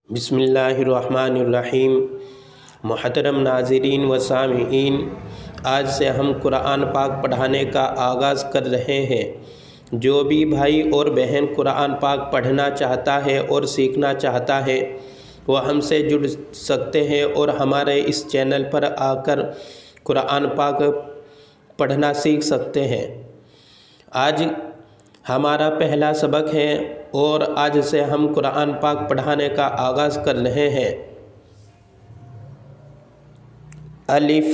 بسم اللہ الرحمن الرحیم۔ محترم ناظرین و سامعین، آج سے ہم قرآن پاک پڑھانے کا آغاز کر رہے ہیں۔ جو بھی بھائی اور بہن قرآن پاک پڑھنا چاہتا ہے اور سیکھنا چاہتا ہے وہ ہم سے جڑ سکتے ہیں اور ہمارے اس چینل پر آ کر قرآن پاک پڑھنا سیکھ سکتے ہیں۔ آج ہمارا پہلا سبق ہے اور آج سے ہم قرآن پاک پڑھانے کا آغاز کر رہے ہیں۔ الف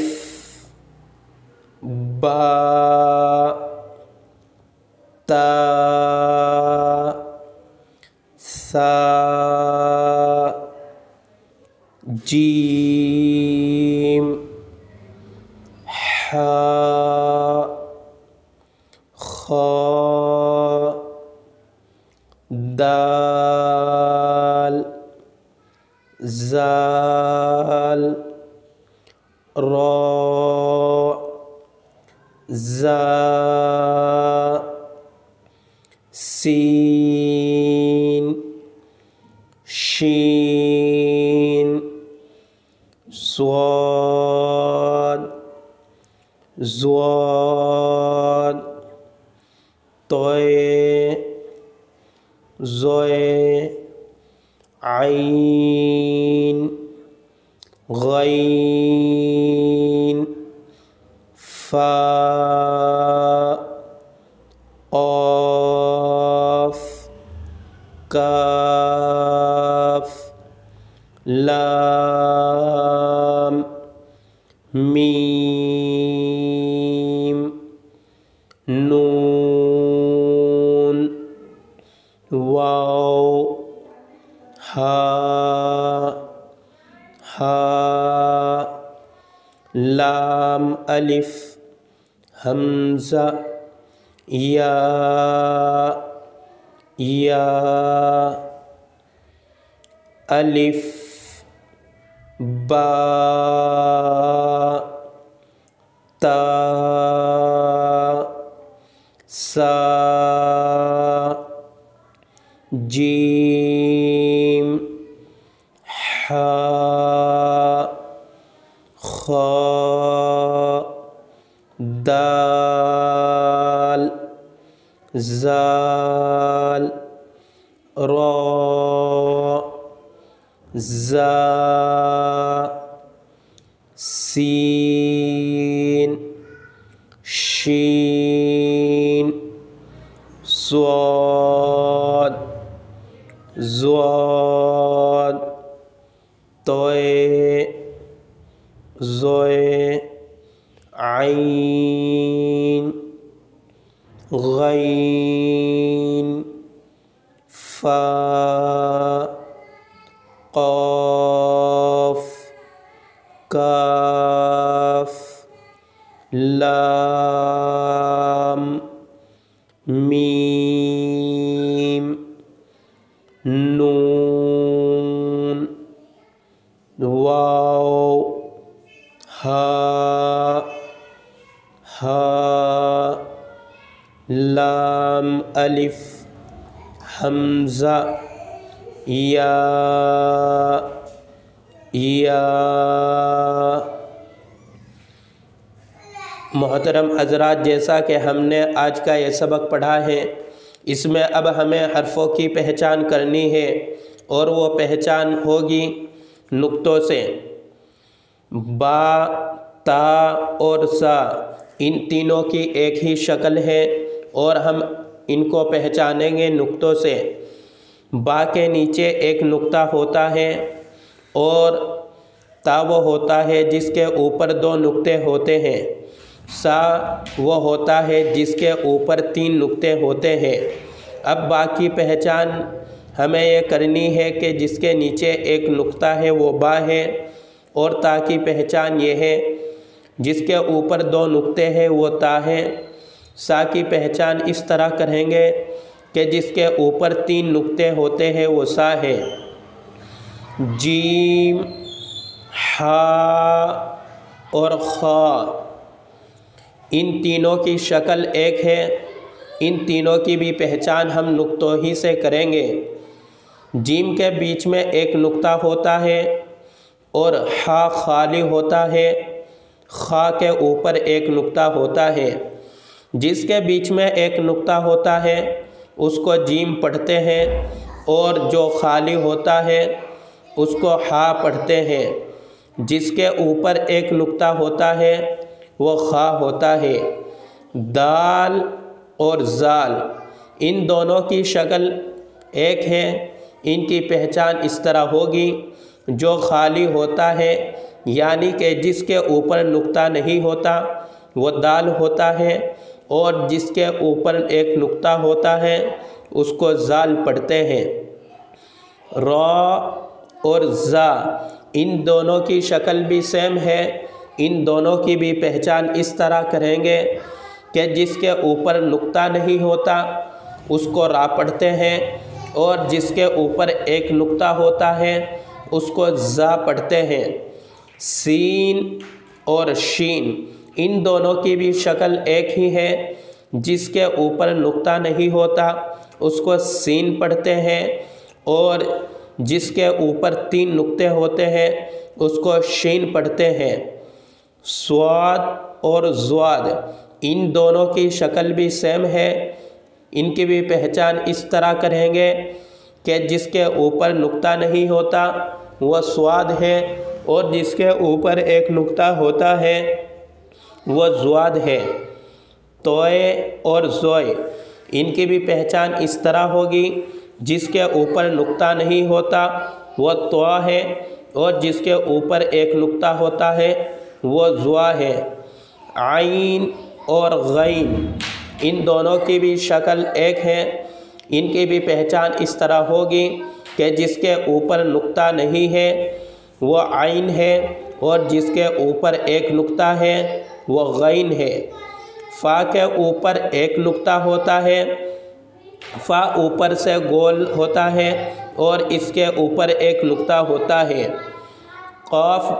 با تا سا جیم حا خا دال زال را زا سین شین صاد ضاد طے ضے عین غین فا قاف کاف لام میم نون واو ہا لام الف حمزہ یا الف با تا سا جیم حا خا دال زال را زا سین شین صاد ضاد طے ضے عین غین فا قاف کاف لام میم نون واو ہا لام الف حمزہ یا محترم حضرات، جیسا کہ ہم نے آج کا یہ سبق پڑھا ہے، اس میں اب ہمیں حرفوں کی پہچان کرنی ہے اور وہ پہچان ہوگی نقطوں سے۔ با، تا اور سا ان تینوں کی ایک ہی شکل ہے اور ہم ان کو پہچانیں گے نقطوں سے۔ با کے نیچے ایک نقطہ ہوتا ہے اور تا وہ ہوتا ہے جس کے اوپر دو نقطے ہوتے ہیں۔ سا وہ ہوتا ہے جس کے اوپر تین نقطے ہوتے ہیں۔ اب با کی پہچان ہمیں یہ کرنی ہے کہ جس کے نیچے ایک نقطہ ہے وہ با ہے، اور تا کی پہچان یہ ہے جس کے اوپر دو نقطے ہیں وہ تا ہے۔ سا کی پہچان اس طرح کریں گے کہ جس کے اوپر تین نقطے ہوتے ہیں وہ سا ہے۔ جیم، حا اور خا ان تینوں کی شکل ایک ہے، ان تینوں کی بھی پہچان ہم نقطوں ہی سے کریں گے۔ جیم کے بیچ میں ایک نقطہ ہوتا ہے اور ہا خالی ہوتا ہے، خا کے اوپر ایک نقطہ ہوتا ہے۔ جس کے بیچ میں ایک نقطہ ہوتا ہے اس کو جیم پڑھتے ہیں، اور جو خالی ہوتا ہے اس کو ہا پڑھتے ہیں۔ جس کے اوپر ایک نقطہ ہوتا ہے وہ خا ہوتا ہے۔ دال اور زال ان دونوں کی شکل ایک ہے، ان کی پہچان اس طرح ہوگی، جو خالی ہوتا ہے یعنی کہ جس کے اوپر نقطہ نہیں ہوتا وہ دال ہوتا ہے، اور جس کے اوپر ایک نقطہ ہوتا ہے اس کو زال پڑھتے ہیں۔ را اور زا ان دونوں کی شکل بھی سیم ہے، ان دونوں کی بھی پہچان اس طرح کریں گے کہ جس کے اوپر نقطہ نہیں ہوتا اس کو را پڑھتے ہیں، اور جس کے اوپر ایک نقطہ ہوتا ہے اس کو زا پڑھتے ہیں۔ سین اور شین ان دونوں کی بھی شکل ایک ہی ہے، جس کے اوپر نقطہ نہیں ہوتا اس کو سین پڑھتے ہیں، اور جس کے اوپر 3 نقطے ہوتے ہیں اس کو شین پڑھتے ہیں۔ سواد اور زواد ان دونوں کی شکل بھی سیم ہے، ان کی بھی پہچان اس طرح کریں گے کہ جس کے اوپر نقطہ نہیں ہوتا وہ سواد ہے، اور جس کے اوپر ایک نقطہ ہوتا ہے وہ زواد ہے۔ توئے اور زوئے ان کی بھی پہچان اس طرح ہوگی، جس کے اوپر نقطہ نہیں ہوتا وہ توا ہے، اور جس کے اوپر ایک نقطہ ہوتا ہے وہ زوا ہے۔ عین اور غین ان دونوں کی بھی شکل ایک ہے، ان کی بھی پہچان اس طرح ہوگی کہ جس کے اوپر نقطہ نہیں ہے وہ عین ہے، اور جس کے اوپر ایک نقطہ ہے وہ غین ہے۔ فا کے اوپر ایک نقطہ ہوتا ہے، فا اوپر سے گول ہوتا ہے اور اس کے اوپر ایک نقطہ ہوتا ہے۔ قاف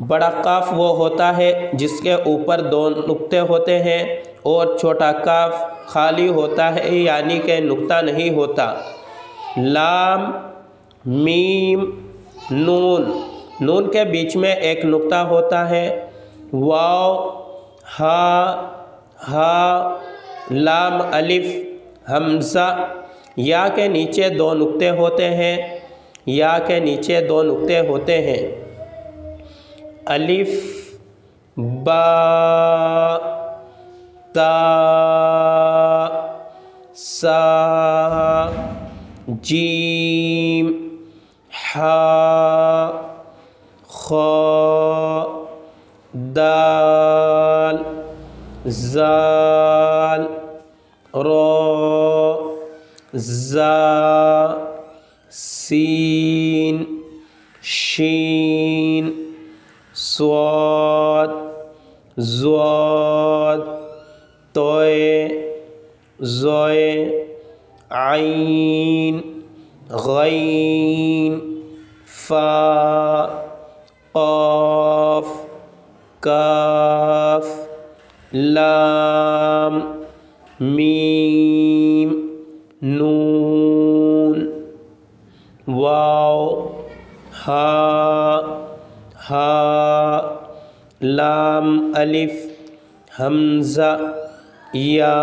بڑا قاف وہ ہوتا ہے جس کے اوپر 2 نقطے ہوتے ہیں، اور چھوٹا کاف خالی ہوتا ہے یعنی کہ نقطہ نہیں ہوتا۔ لام، میم، نون نون کے بیچ میں ایک نقطہ ہوتا ہے۔ واو، ہا، لام الف، حمزہ یا کے نیچے 2 نقطے ہوتے ہیں، یا کے نیچے 2 نقطے ہوتے ہیں۔ الف، با، تا، سا، جیم، ہا، خا، دال، زال، را، زا، سین، شین، صاد، زواد، توئے، زوئے، عین، غین، فا، قاف، کاف، لام، میم، نون، واو، ہا، لام الف، حمزہ، یا